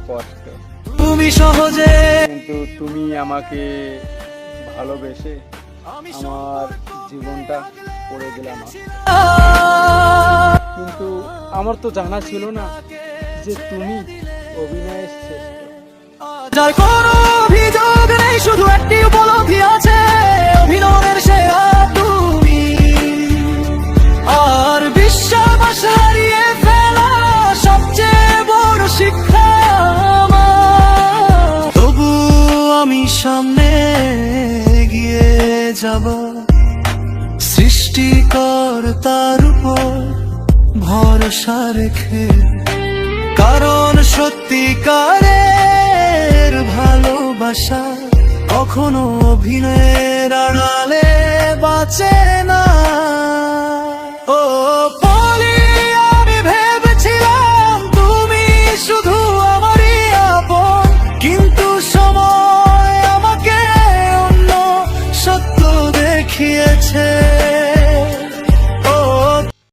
কষ্ট। তুমি সহজে, কিন্তু তুমি আমাকে ভালোবেসে আমার জীবনটা করে দিলাম। কিন্তু আমার তো জানা ছিল না যে তুমি অভিনয়ের শ্রেষ্ঠ। যার কোনো অভিযোগ নেই, শুধু একটি উপলব্ধি আছে, অভিনয়ের সেরা তুমি। আর বিশ্বাস হারিয়ে ফেলা সবচেয়ে বড় শিক্ষা আমার। তবু আমি সামনে এগিয়ে যাব, সৃষ্টিকর্তার উপর ভরসা রেখে। কারণ সত্যিকারের ভালোবাসা কখনো অভিনয়ের আড়ালে বাঁচে না। ও বলি, আমি ভেবেছিলাম তুমি শুধু আমারই আপন, কিন্তু সময় আমাকে অন্য সত্য দেখিয়েছে।